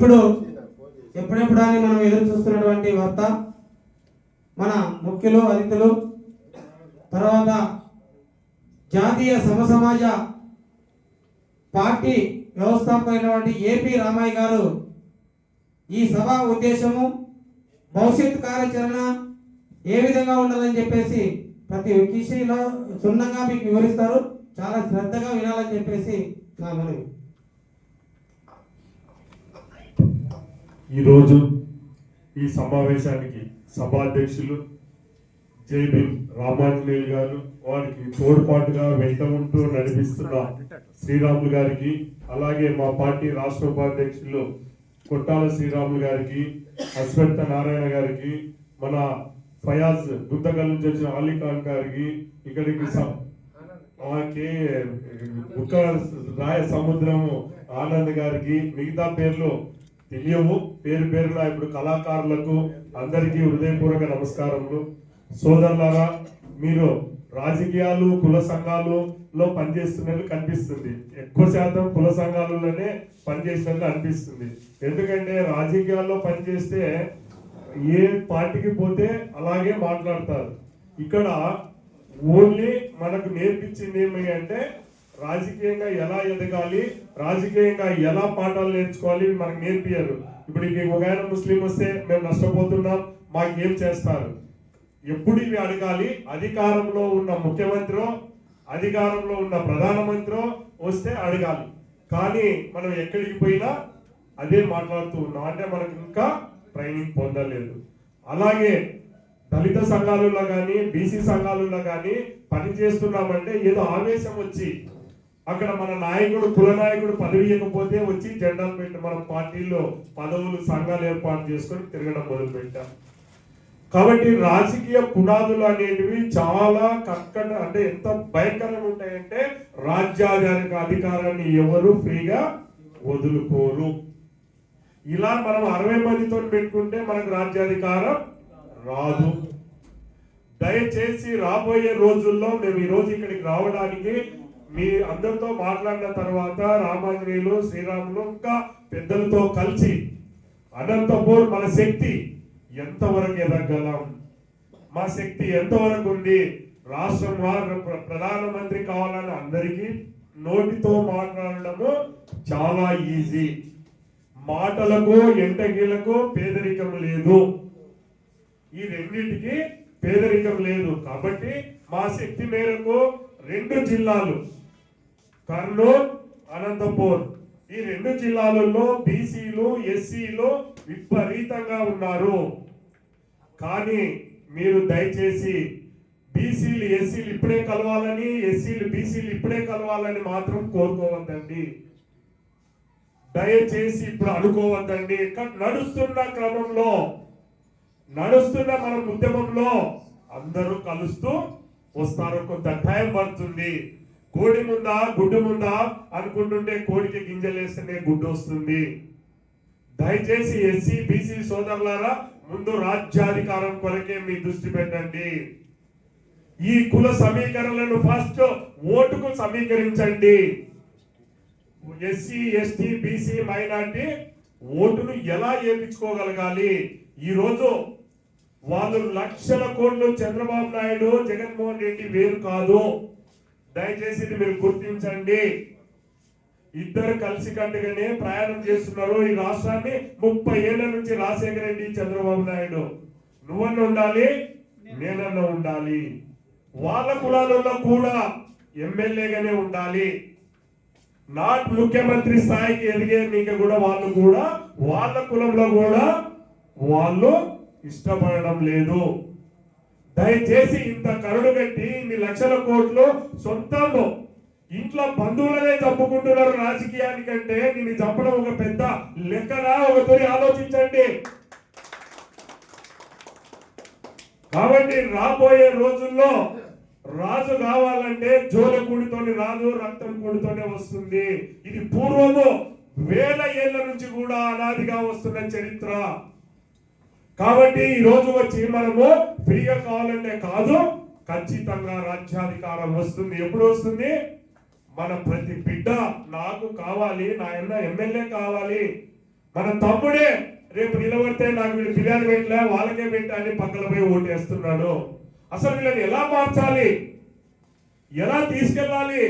ఇప్పుడు ఎప్పుడెప్పుడు అని మనం ఎదురు చూస్తున్నటువంటి వార్త మన ముఖ్యులు అతిథులు తర్వాత జాతీయ సమసమాజ పార్టీ వ్యవస్థాపకులైనటువంటి ఏపీ రామయ్య గారు ఈ సభ ఉద్దేశము భవిష్యత్తు కార్యాచరణ ఏ విధంగా ఉండాలని చెప్పేసి ప్రతి విషయంలో క్షుణ్ణంగా మీకు వివరిస్తారు. చాలా శ్రద్ధగా వినాలని చెప్పేసి నా మనవి. ఈరోజు ఈ సమావేశానికి సభాధ్యక్షులు జేబీ రామాంజనేయులు గారు, వారికి తోడ్పాటుగా వెంట ఉంటూ నడిపిస్తున్న శ్రీరాములు గారికి, అలాగే మా పార్టీ రాష్ట్ర ఉపాధ్యక్షులు కొట్టాల శ్రీరాములు గారికి, అశ్వత్థ నారాయణ గారికి, మన ఫయాజ్ గుంతకల్ నుంచి వచ్చిన అలీఖాన్ గారికి, ఇక్కడికి రాయ సముద్రము ఆనంద్ గారికి, మిగతా పేర్లు తెలియవు, పేరు పేరున ఇప్పుడు కళాకారులకు అందరికీ హృదయపూర్వక నమస్కారములు. సోదరులారా, మీరు రాజకీయాలు కుల సంఘాలలో పనిచేస్తున్నట్లు కనిపిస్తుంది. ఎక్కువ శాతం కుల సంఘాలలోనే పనిచేసినట్లు అనిపిస్తుంది. ఎందుకంటే రాజకీయాల్లో పనిచేస్తే ఏ పార్టీకి పోతే అలాగే మాట్లాడతారు. ఇక్కడ ఓన్లీ మనకు నేర్పించింది ఏమి అంటే రాజకీయంగా ఎలా ఎదగాలి, రాజకీయంగా ఎలా పాఠాలు నేర్చుకోవాలి మనకు నేర్పియారు. ఇప్పుడు ఒక ఆయన ముస్లిం వస్తే మేము నష్టపోతున్నాం, మాకేం చేస్తారు, ఎప్పుడు ఇవి అడగాలి. అధికారంలో ఉన్న ముఖ్యమంత్రి, అధికారంలో ఉన్న ప్రధానమంత్రి వస్తే అడగాలి. కానీ మనం ఎక్కడికి పోయినా అదే మాట్లాడుతూ ఉన్నాం, అంటే మనకు ఇంకా ట్రైనింగ్ పొందలేదు. అలాగే దళిత సంఘాలలో కానీ బీసీ సంఘాలలో కానీ పని చేస్తున్నామంటే ఏదో ఆవేశం వచ్చి అక్కడ మన నాయకుడు కుల నాయకుడు పదవి ఇవ్వకపోతే వచ్చి జెండాలు పెట్టి మన పార్టీలో పదవులు సంఘాలు ఏర్పాటు చేసుకొని తిరగడం మొదలు పెట్టాం. కాబట్టి రాజకీయ పునాదులు అనేటివి చాలా కక్కట, అంటే ఎంత భయంకరంగా ఉంటాయంటే రాజ్యాధికార అధికారాన్ని ఎవరు ఫ్రీగా వదులుకోరు. ఇలా మనం 60 మందితో పెట్టుకుంటే మనకు రాజ్యాధికారం రాదు. దయచేసి రాబోయే రోజుల్లో మేము ఈ రోజు ఇక్కడికి రావడానికి మీ అందరితో మాట్లాడిన తర్వాత రామాంజనేయులు శ్రీరాములు ఇంకా పెద్దలతో కలిసి అనంతపూర్ మన శక్తి ఎంతవరకు ఎదగలం, మా శక్తి ఎంతవరకు ఉంది, రాష్ట్రం వారు ప్రధానమంత్రి కావాలని అందరికీ నోటితో మాట్లాడడము చాలా ఈజీ. మాటలకు ఎంటగీలకు పేదరికం లేదు, ఈ రెండింటికి పేదరికం లేదు. కాబట్టి మా శక్తి మేరకు 2 జిల్లాలు కర్నూలు, అనంతపూర్, ఈ 2 జిల్లాలలో బీసీలు ఎస్సీలు విపరీతంగా ఉన్నారు. కానీ మీరు దయచేసి బీసీలు ఎస్సీలు ఇప్పుడే కలవాలని, ఎస్సీలు బీసీలు ఇప్పుడే కలవాలని మాత్రం కోరుకోవద్దండి. దయచేసి ఇప్పుడు అనుకోవద్దండి. నడుస్తున్న క్రమంలో, నడుస్తున్న మన ఉద్యమంలో అందరూ కలుస్తూ వస్తారు. కొంత టైం పడుతుంది. కోడి ముందా గుడ్డు ముందా అనుకుంటుంటే కోడికి గింజలేస్తేనే గుడ్డు వస్తుంది. దయచేసి ఎస్సీ బీసీ సోదరులారా, ముందు రాజ్యాధికారం కొరకే మీ దృష్టి పెట్టండి. ఈ కుల సమీకరణలను ఫస్ట్ ఓటుకు సమీకరించండి. ఎస్సీ ఎస్టీ బీసీ మైనార్టీ ఓటును ఎలా వేయించుకోగలగాలి? ఈ రోజు వాళ్ళు లక్షల కోట్లు చంద్రబాబు నాయుడు జగన్మోహన్ రెడ్డి వేరు కాదు. దయచేసి మీరు గుర్తించండి. ఇద్దరు కలిసి కట్టుగానే ప్రయాణం చేస్తున్నారు ఈ రాష్ట్రాన్ని. 30 ఏళ్ల నుంచి రాజశేఖర రెడ్డి చంద్రబాబు నాయుడు, నువ్వన్న ఉండాలి నేనన్న ఉండాలి. వాళ్ళ కులాలలో కూడా ఎమ్మెల్యేగానే ఉండాలి. నాట్ ముఖ్యమంత్రి స్థాయికి ఎదిగే మీకు కూడా వాళ్ళు కూడా వాళ్ళ కులంలో కూడా వాళ్ళు ఇష్టపడడం లేదు. దయచేసి ఇంత కరుడు కట్టి ఇన్ని లక్షల కోట్లు సొంతంలో ఇంట్లో బంధువులనే చంపుకుంటున్నారు రాజకీయానికంటే దీన్ని చంపడం ఒక పెద్ద లెక్కనా? ఒక తొలి ఆలోచించండి. కాబట్టి రాబోయే రోజుల్లో రాజు కావాలంటే జోల కూడితోని రాదు, రక్తం కూడితోనే వస్తుంది. ఇది పూర్వము 1000 ఏళ్ల నుంచి కూడా అనాదిగా వస్తున్న చరిత్ర. కాబట్టి ఈ రోజు వచ్చి మనము ఫ్రీగా కావాలంటే కాదు, ఖచ్చితంగా రాజ్యాధికారం వస్తుంది. ఎప్పుడు వస్తుంది? మన ప్రతి బిడ్డ నాకు కావాలి, నా ఎమ్మెల్యే కావాలి, మన తమ్ముడే రేపు నిలబడితే నాకు వీళ్ళు ఫిర్యాదు పెట్టలే వాళ్ళకే పెట్టా అని పక్కన పోయి ఓటేస్తున్నాడు. అసలు వీళ్ళని ఎలా మార్చాలి, ఎలా తీసుకెళ్ళాలి?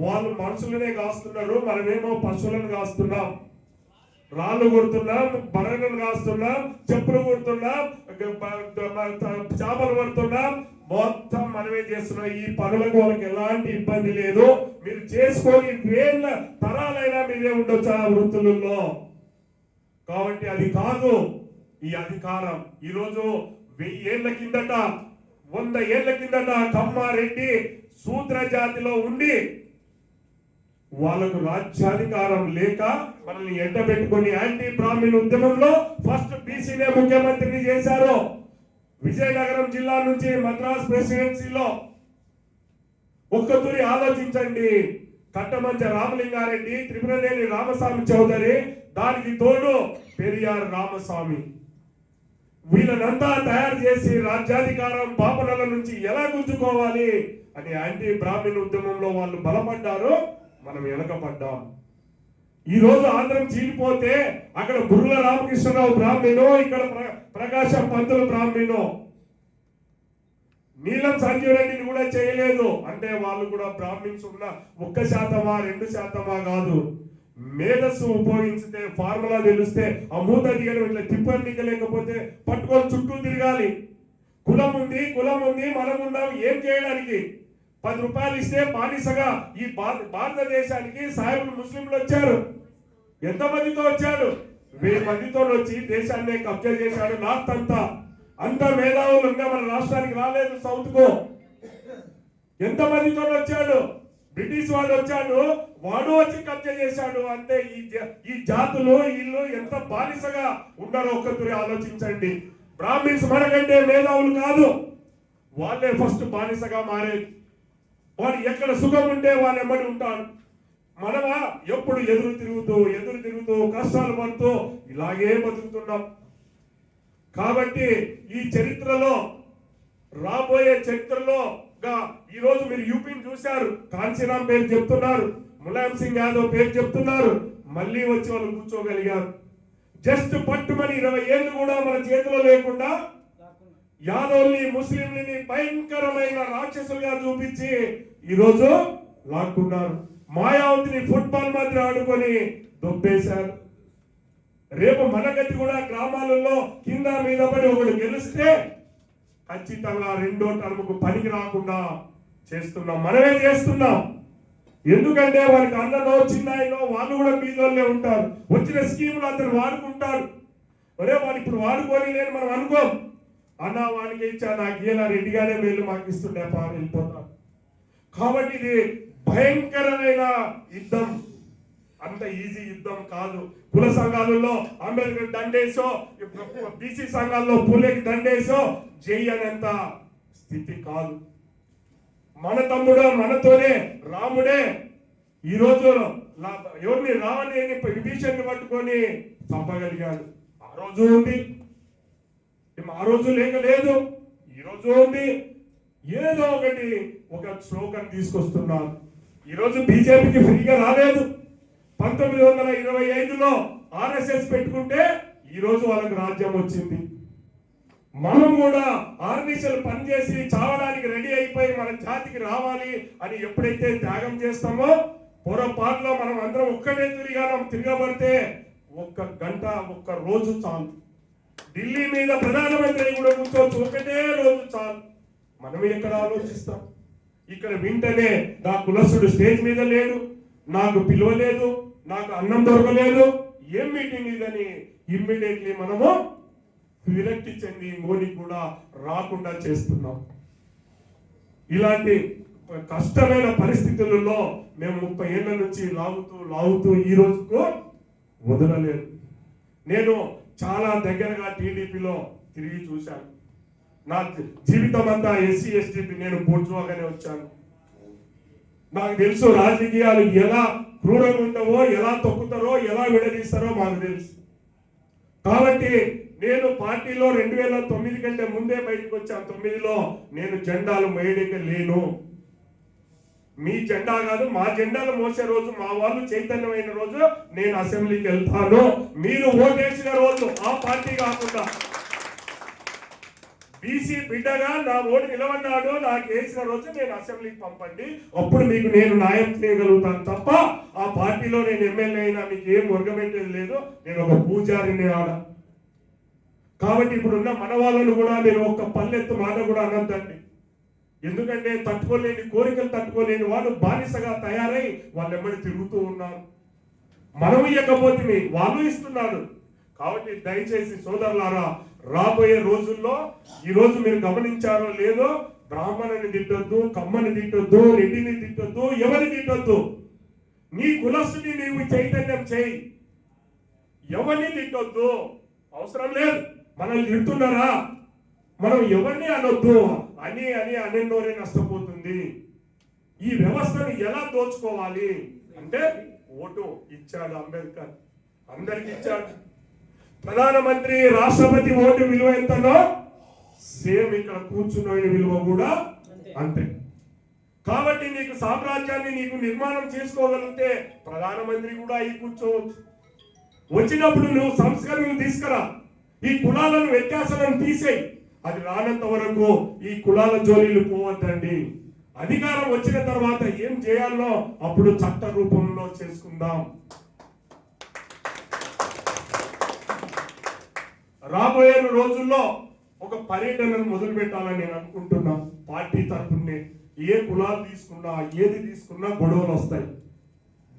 వాళ్ళు మనుషులనే కాస్తున్నారు, మనమేమో పశువులను కాస్తున్నాం. రాళ్ళు కొడుతున్నాం, బర్రెలను కాస్తున్నాం, చెప్పులు కొడుతున్నాం, చేపలు పడుతున్నాం, మొత్తం మనమే చేస్తున్నాం. ఈ పనులకు వాళ్ళకి ఎలాంటి ఇబ్బంది లేదు. మీరు చేసుకొని వేళ్ళ తరాలైనా మీరే ఉండొచ్చు ఆ వృత్తులలో. కాబట్టి అది కాదు ఈ అధికారం. ఈరోజు 1000 ఏళ్ల కిందట 100 ఏళ్ల కిందట కమ్మారెడ్డి శూద్ర జాతిలో ఉండి వాళ్ళకు రాజ్యాధికారం లేక మనల్ని ఎండబెట్టుకొని యాంటీ బ్రాహ్మణ్ ఉద్యమంలో ఫస్ట్ బీసీనే ముఖ్యమంత్రిని చేశారు. విజయనగరం జిల్లా నుంచి మద్రాస్ ప్రెసిడెన్సీలో ఒక్కతూరి ఆలోచించండి. కట్టమంచ రామలింగారెడ్డి, త్రిపురనేని రామస్వామి చౌదరి, దానికి తోడు పెరియార్ రామస్వామి, వీళ్ళనంతా తయారు చేసి రాజ్యాధికారం పాపనల నుంచి ఎలా గుంజుకోవాలి అని యాంటీ బ్రాహ్మణ్ ఉద్యమంలో వాళ్ళు బలపడ్డారు. మనం వెనకపడ్డాం. ఈ రోజు ఆంధ్రం చీలిపోతే అక్కడ బుర్ల రామకృష్ణరావు బ్రాహ్మణో, ఇక్కడ ప్రకాశం పంతులు బ్రాహ్మణో, నీలం సంజీవ్ రెడ్డిని కూడా చేయలేదు. అంటే వాళ్ళు కూడా బ్రాహ్మిన్స్ ఉన్న 1%, 2% కాదు. మేధస్సు ఉపయోగించితే, ఫార్ములా తెలిస్తే ఆ మూత దిగడం ఇట్లా తిప్పని దిగలేకపోతే పట్టుకొని చుట్టూ తిరగాలి. కులం ఉంది మనం ఉన్నాం, ఏం చేయడానికి? 10 రూపాయలు ఇస్తే బానిసగా ఈ భారతదేశానికి సాయిబులు ముస్లింలు వచ్చారు. ఎంతమందితో వచ్చాడు? 1000 మందితో వచ్చి దేశాన్ని కబ్జా చేశాడు. నార్త్ అంత మేధావులు ఇంకా మన రాష్ట్రానికి రాలేదు. సౌత్ కు ఎంతమందితో వచ్చాడు? బ్రిటిష్ వాడు వచ్చాడు, వాడు వచ్చి కబ్జా చేశాడు. అంటే ఈ జాతులు వీళ్ళు ఎంత బానిసగా ఉన్నారో ఒక్కసారి ఆలోచించండి. బ్రాహ్మిన్స్ మనకంటే మేధావులు కాదు, వాళ్ళే ఫస్ట్ బానిసగా మారేది. వాడు ఎక్కడ సుఖం ఉంటే వాళ్ళు ఎమ్మడి ఉంటాడు. మనమా ఎప్పుడు ఎదురు తిరుగుతూ కష్టాలు పడుతూ ఇలాగే బతుకుతున్నాం. కాబట్టి ఈ చరిత్రలో, రాబోయే చరిత్రలో ఈ రోజు మీరు యూపీని చూశారు, కాంచీరాం పేరు చెప్తున్నారు, ములాయం సింగ్ యాదవ్ పేరు చెప్తున్నారు. మళ్ళీ వచ్చి వాళ్ళు కూర్చోగలిగారు. జస్ట్ పట్టుమని 20 ఏళ్ళు కూడా మన చేతిలో లేకుండా యాదవ్ని, ముస్లింలని భయంకరమైన రాక్షసులుగా చూపించి ఈరోజు లాక్కున్నారు. మాయావతిని ఫుట్బాల్ మాదిరి ఆడుకొని దొబ్బేశారు. రేపు మన గతి కూడా గ్రామాలలో కింద మీద పడి ఒకడు గెలిస్తే ఖచ్చితంగా 2వ టర్ముకు పనికి రాకుండా చేస్తున్నాం, మనమే చేస్తున్నాం. ఎందుకంటే వారికి అన్నలో చిన్నాయిలో వాళ్ళు కూడా బీదోళ్ళే ఉంటారు. వచ్చిన స్కీములు అతను వాడుకుంటారు. ఒరే వాడు ఇప్పుడు వాడుకొని నేను మనం అనుకోం, అన్న వానికి ఇచ్చా నాకు ఇలా రెడ్డిగానే మేలు మాకు ఇస్తుండే వెళ్ళిపోతాం. కాబట్టి ఇది భయంకరమైన యుద్ధం, అంత ఈజీ యుద్ధం కాదు. కుల సంఘాలలో అంబేద్కర్ దండేసో, బీసీ సంఘాల్లో పూలేకి దండేసో చేయనంత స్థితి కాదు. మన తమ్ముడు మనతోనే రాముడే ఈరోజు ఎవరిని రావని విభీషణ్ని పట్టుకొని చంపగలిగాడు. ఆ రోజు ఉంది, ఆ రోజు లేదు, ఈ రోజు ఉంది. ఏదో ఒక స్లోగన్ తీసుకొస్తున్నారు. ఈరోజు బీజేపీకి ఫ్రీగా రాలేదు. 1925లో ఆర్ఎస్ఎస్ పెట్టుకుంటే ఈరోజు వాళ్ళకి రాజ్యం వచ్చింది. మనం కూడా ఆర్నిషలు పనిచేసి చావడానికి రెడీ అయిపోయి మన జాతికి రావాలి అని ఎప్పుడైతే త్యాగం చేస్తామో, పొరపాటులో మనం అందరం ఒక్కడే తిరగబడితే 1 గంట 1 రోజు చాలు. ఢిల్లీ మీద ప్రధానమంత్రి కూడా కూర్చోవచ్చు, ఒకటే రోజు చాలు. మనం ఎక్కడ ఆలోచిస్తాం? ఇక్కడ వింటనే నా కులస్తుడు స్టేజ్ మీద లేడు, నాకు పిలవలేదు, నాకు అన్నం దొరకలేదు, ఏం మీటింగ్ ఇదని ఇమ్మీడియట్లీ మనము విరక్తి చెంది మోడీ కూడా రాకుండా చేస్తున్నాం. ఇలాంటి కష్టమైన పరిస్థితులలో మేము 30 ఏళ్ల నుంచి లాగుతూ ఈ రోజుకు వదలలేదు. నేను చాలా దగ్గరగా టీడీపీలో తిరిగి చూశాను. నా జీవితం అంతా ఎస్సీ ఎస్టీపీ, నేను బోర్జువాగానే వచ్చాను. నాకు తెలుసు రాజకీయాలు ఎలా క్రూరంగా ఉంటావో, ఎలా తొక్కుతారో, ఎలా విడదీస్తారో మాకు తెలుసు. కాబట్టి నేను పార్టీలో 2009 కంటే ముందే బయటకు వచ్చాను. 9లో నేను జెండాలు మోయడానికి లేను. మీ జెండా కాదు, మా జెండాలు మోసే రోజు, మా వాళ్ళు చైతన్యమైన రోజు నేను అసెంబ్లీకి వెళ్తాను. మీరు ఓటేసిన రోజు, ఆ పార్టీ కాకుండా బీసీ బిడ్డగా నా ఓటు నిలబడ్డాడు, నాకు వేసిన రోజు నేను అసెంబ్లీకి పంపండి. అప్పుడు మీకు నేను న్యాయం చేయగలుగుతాను తప్ప ఆ పార్టీలో నేను ఎమ్మెల్యే అయినా మీకు ఏం వర్గపెట్టేది లేదు. నేను ఒక పూజారిని ఆడ. కాబట్టి ఇప్పుడున్న మన వాళ్ళను కూడా నేను ఒక్క పల్లెత్తు మాట కూడా అనొద్దండి. ఎందుకంటే తట్టుకోలేని కోరికలు తట్టుకోలేని వాళ్ళు బానిసగా తయారై వాళ్ళు ఎమ్మడి తిరుగుతూ ఉన్నారు. మనం ఇవ్వకపోతే వాళ్ళు ఇస్తున్నారు. కాబట్టి దయచేసి సోదరులారా, రాబోయే రోజుల్లో ఈ రోజు మీరు గమనించారో లేదో, బ్రాహ్మణుని తిట్టొద్దు, కమ్మని తిట్టొద్దు, రెడ్డిని తిట్టొద్దు, ఎవరిని తిట్టొద్దు. నీ కులస్తుని నీవు చైతన్యం చేయి, ఎవరిని తిట్టొద్దు. అవసరం లేదు. మనల్ని తిడుతున్నారా, మనం ఎవరిని అనొద్దు. అని అనెన్నోరే నష్టపోతుంది. ఈ వ్యవస్థను ఎలా దోచుకోవాలి అంటే, ఓటు ఇచ్చాడు అంబేద్కర్, అందరికి ఇచ్చాడు. ప్రధానమంత్రి, రాష్ట్రపతి ఓటు విలువ ఎంతనో సేమ్ ఇక్కడ కూర్చున్న విలువ కూడా అంతే. కాబట్టి నీకు సామ్రాజ్యాన్ని నీకు నిర్మాణం చేసుకోగలిగితే ప్రధానమంత్రి కూడా అయి కూర్చోవచ్చు. వచ్చినప్పుడు నువ్వు సంస్కరణలు తీసుకురా, ఈ కులాలను వ్యత్యాసాలను తీసేయి. అది రానంత వరకు ఈ కులాల జోలీలు పోవద్దండి. అధికారం వచ్చిన తర్వాత ఏం చేయాలో అప్పుడు చట్ట రూపంలో చేసుకుందాం. రాబోయే రోజుల్లో ఒక పర్యటనను మొదలు పెట్టాలని నేను అనుకుంటున్నా. పార్టీ తరఫునే ఏ కులాలు తీసుకున్నా, ఏది తీసుకున్నా గొడవలు వస్తాయి.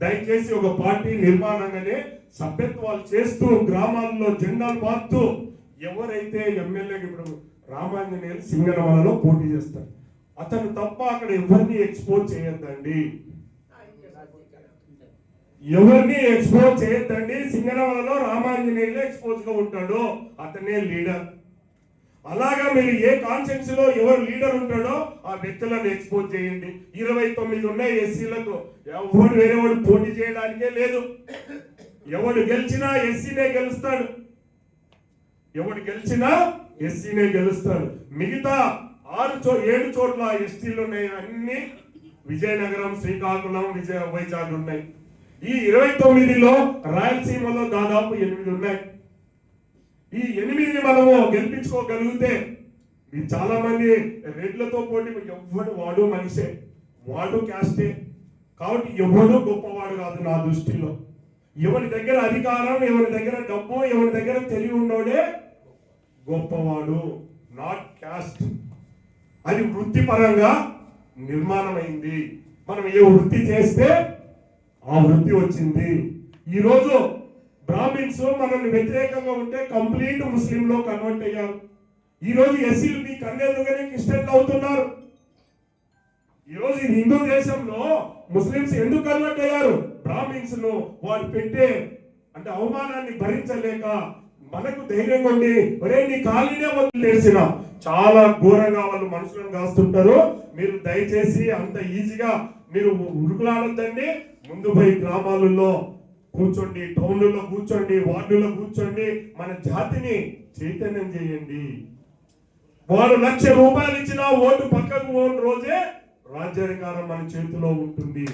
దయచేసి ఒక పార్టీ నిర్మాణంగానే సభ్యత్వాలు చేస్తూ, గ్రామాల్లో జెండాలు పారుతూ, ఎవరైతే ఎమ్మెల్యేకి ఇప్పుడు రామాంజనేయులు సింగనమలలో పోటీ చేస్తారు, అతను తప్ప అక్కడ ఎవరిని ఎక్స్పోజ్ చేయొద్దండి. ఎవరిని ఎక్స్పోజ్ చేయొద్దండి. సింగనమలలో రామాంజనేయులు ఎక్స్పోజ్ గా ఉంటాడు, అతనే లీడర్. అలాగా మీరు ఏ కాన్సెన్స్ లో ఎవరు లీడర్ ఉంటాడో ఆ వ్యక్తులను ఎక్స్పోజ్ చేయండి. 29 ఉన్నాయి ఎస్సీలకు, ఎవడు వేరేవాడు పోటీ చేయడానికే లేదు. ఎవడు గెలిచినా ఎస్సీనే గెలుస్తాడు, ఎవడు గెలిచినా ఎస్సీనే గెలుస్తాడు. మిగతా 7 చోట్ల ఎస్టీలు ఉన్నాయి, అన్ని విజయనగరం, శ్రీకాకుళం, వైజాగ్ ఉన్నాయి. ఈ 29లో రాయలసీమలో దాదాపు 8 ఉన్నాయి. ఈ 8ని మనము గెలిపించుకోగలిగితే, చాలా మంది రెడ్లతో పోటీ, ఎవడు వాడు మనిషే, వాడు క్యాస్టే. కాబట్టి ఎవడు గొప్పవాడు కాదు నా దృష్టిలో. ఎవరి దగ్గర అధికారం, ఎవరి దగ్గర డబ్బు, ఎవరి దగ్గర తెలివి ఉన్నోడే గొప్పవాడు, నాట్ క్యాస్ట్. అది వృత్తిపరంగా నిర్మాణమైంది. మనం ఏ వృత్తి చేస్తే ఆ వృత్తి వచ్చింది. ఈరోజు బ్రాహ్మిన్స్ మనల్ని వ్యతిరేకంగా ఉంటే కంప్లీట్ ముస్లింలో కన్వర్ట్ అయ్యారు. ఈరోజు ఎస్సీలు మీ కన్నేరుగానే క్రిస్టియన్లు అవుతున్నారు. ఈరోజు ఈ హిందూ దేశంలో ముస్లింస్ ఎందుకు కన్వర్ట్ అయ్యారు? బ్రాహ్మిన్స్ ను వాళ్ళు పెట్టే అంటే అవమానాన్ని భరించలేక మనకు ధైర్యం ఉండి, ఒరే నీ ఖాళీనే వదిలేసిన చాలా ఘోరంగా వాళ్ళు మనుషులను కాస్తుంటారు. మీరు దయచేసి అంత ఈజీగా మీరు ఉరుకులాడొద్దండి. ముందు పోయి గ్రామాలలో కూర్చోండి, టౌన్లలో కూర్చోండి, వార్డులో కూర్చోండి, మన జాతిని చైతన్యం చేయండి. వారు 1,00,000 రూపాయలు ఇచ్చినా ఓటు పక్కకు పోని రోజే రాజ్యాధికారం మన చేతిలో ఉంటుంది.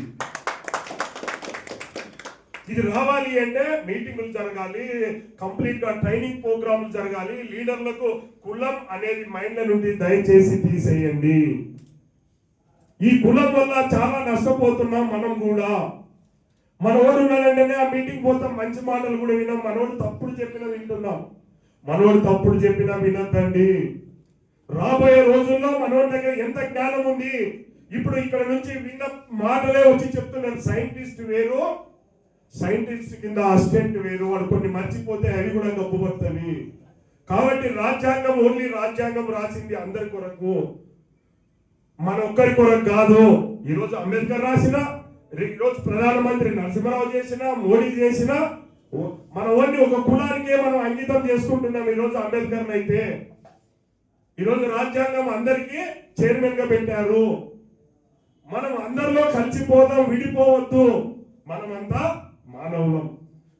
ఇది రావాలి అంటే మీటింగులు జరగాలి, కంప్లీట్ గా ట్రైనింగ్ ప్రోగ్రాములు జరగాలి. లీడర్లకు కులం అనేది మైండ్ల నుండి దయచేసి తీసేయండి. ఈ కులం వల్ల చాలా నష్టపోతున్నాం మనం కూడా. మనోడు ఉన్నాడంటేనే ఆ మీటింగ్ పోతాం, మంచి మాటలు కూడా విన్నాం. మనోడు తప్పుడు చెప్పినా వింటున్నాం. మనోడు తప్పుడు చెప్పినా వినొద్దండి. రాబోయే రోజుల్లో మనోడి దగ్గర ఎంత జ్ఞానం ఉంది. ఇప్పుడు ఇక్కడ నుంచి విన్న మాటలే వచ్చి చెప్తున్నారు. సైంటిస్ట్ వేరు, సైంటిస్ట్ కింద అసిస్టెంట్ వేరు. వాడు కొన్ని మర్చిపోతే అవి కూడా గొప్పపడుతుంది. కాబట్టి రాజ్యాంగం ఓన్లీ రాజ్యాంగం రాసింది అందరి కొరకు, మన ఒక్కరి కొరకు కాదు. ఈరోజు అంబేద్కర్ రాసిన, ఈరోజు ప్రధానమంత్రి నరసింహరావు చేసిన, మోడీ చేసిన, మన ఓన్లీ ఒక కులానికే మనం అంకితం చేసుకుంటున్నాం. ఈరోజు అంబేద్కర్ అయితే ఈరోజు రాజ్యాంగం అందరికీ చైర్మన్ గా పెట్టారు. మనం అందరిలో కలిసిపోదాం, విడిపోవద్దు. మనమంతా మానవులం.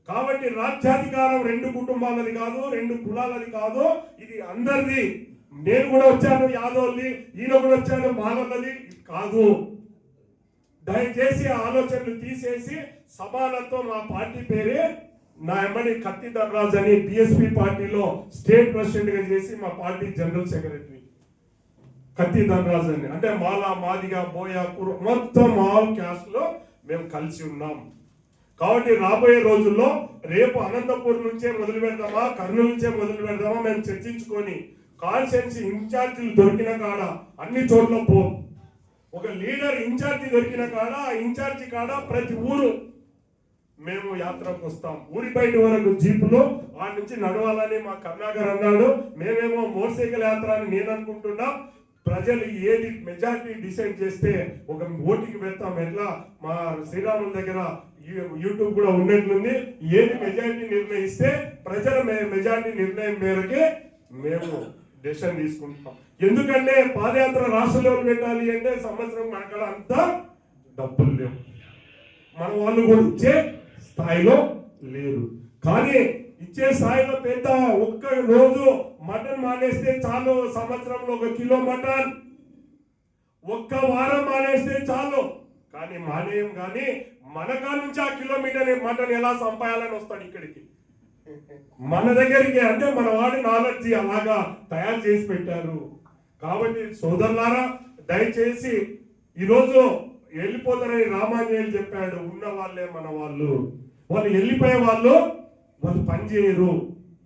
కాబట్టి రాజ్యాధికారం 2 కుటుంబాలది కాదు, 2 కులాలది కాదు, ఇది అందరిది. నేను కూడా వచ్చాను యాదవ్ని, ఈయన కూడా వచ్చాను మాలన్నది కాదు. దయచేసి ఆ ఆలోచనలు తీసేసి సభలతో మా పార్టీ పేరే నా ఎమ్మడి కత్తి ధనరాజ్ అని బిఎస్పీ పార్టీలో స్టేట్ ప్రెసిడెంట్ గా చేసి మా పార్టీ జనరల్ సెక్రటరీ కత్తి ధనరాజ్ అని, అంటే మాలా మాదిగా బోయా కురు మొత్తం ఆల్ క్యాస్ట్ లో మేము కలిసి ఉన్నాం. కాబట్టి రాబోయే రోజుల్లో రేపు అనంతపూర్ నుంచే మొదలు పెడదామా, కర్నూలు నుంచే మొదలు పెడదామా మేము చర్చించుకొని కాన్స్టిట్యున్సీ ఇన్ఛార్జీలు దొరికిన కాడ అన్ని చోట్ల పో, ఒక లీడర్ ఇన్ఛార్జి దొరికిన కాడ ఆ ఇన్ఛార్జి కాడ ప్రతి ఊరు మేము యాత్రకు వస్తాం. ఊరి బయట వరకు జీపులో ఆ నుంచి నడవాలని మా కరుణాకర్ అన్నాడు. మేమేమో మోటార్ యాత్ర అని నేను అనుకుంటున్నా. ప్రజలు ఏది మెజారిటీ డిసైడ్ చేస్తే ఒక ఓటింగ్ పెడతాం. ఎట్లా మా శ్రీరాముల దగ్గర యూట్యూబ్ కూడా ఉన్నట్లుంది. ఏది మెజారిటీ నిర్ణయిస్తే ప్రజల మెజారిటీ నిర్ణయం మేరకే మేము డెసిషన్ తీసుకుంటాం. ఎందుకంటే పాదయాత్ర రాష్ట్రంలో పెట్టాలి అంటే సంవత్సరం అక్కడ అంతా డబ్బులు లేవు, మన వాళ్ళు కూడా ఇచ్చే స్థాయిలో లేదు. కానీ ఇచ్చే స్థాయిలో పెద్ద ఒక్క రోజు మటన్ మానేస్తే చాలు, సంవత్సరంలో 1 కిలో మటన్, ఒక్క వారం మానేస్తే చాలు. కానీ మానేయం. కానీ మనకా నుంచి ఆ కిలోమీటర్ మటన్ ఎలా సంపాయాలని వస్తాడు ఇక్కడికి మన దగ్గరికి. అంటే మన వాడి నాలెడ్జి అలాగా తయారు చేసి పెట్టారు. కాబట్టి సోదరులారా, దయచేసి ఈరోజు వెళ్ళిపోతారని రామాంజనేయులు చెప్పాడు. ఉన్న వాళ్ళే మన వాళ్ళు, వాళ్ళు వెళ్ళిపోయే వాళ్ళు పని చేయరు,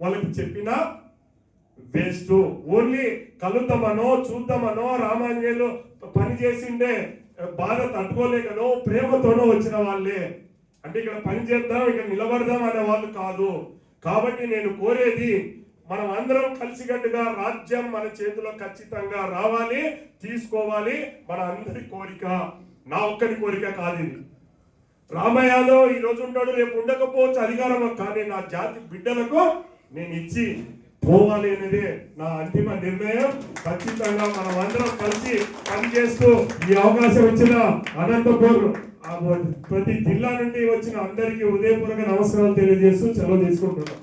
వాళ్ళకి చెప్పినా వేస్ట్. ఓన్లీ కలుద్దామనో చూద్దామనో రామాంజనేయులు పని చేసిండే బాధ తట్టుకోలేకనో ప్రేమతోనో వచ్చిన వాళ్ళే. అంటే ఇక్కడ పని చేద్దాం, ఇక్కడ నిలబడదాం అనే వాళ్ళు కాదు. కాబట్టి నేను కోరేది, మనం అందరం కలిసికట్టుగా రాజ్యం మన చేతిలో ఖచ్చితంగా రావాలి, తీసుకోవాలి. మన అందరి కోరిక, నా ఒక్కరి కోరిక కాదు ఇది. రామయ్యలో ఈ రోజు ఉంటాడు, రేపు ఉండకపోవచ్చు అధికారం, కానీ నా జాతి బిడ్డలకు నేను ఇచ్చి పోవాలి అనేది నా అంతిమ నిర్ణయం. ఖచ్చితంగా మనం అందరం కలిసి పనిచేస్తూ ఈ అవకాశం వచ్చిన అనంతపూర్ ప్రతి జిల్లా నుండి వచ్చిన అందరికీ హృదయపూర్వక నమస్కారాలు తెలియజేస్తూ సెలవు తీసుకుంటున్నాం.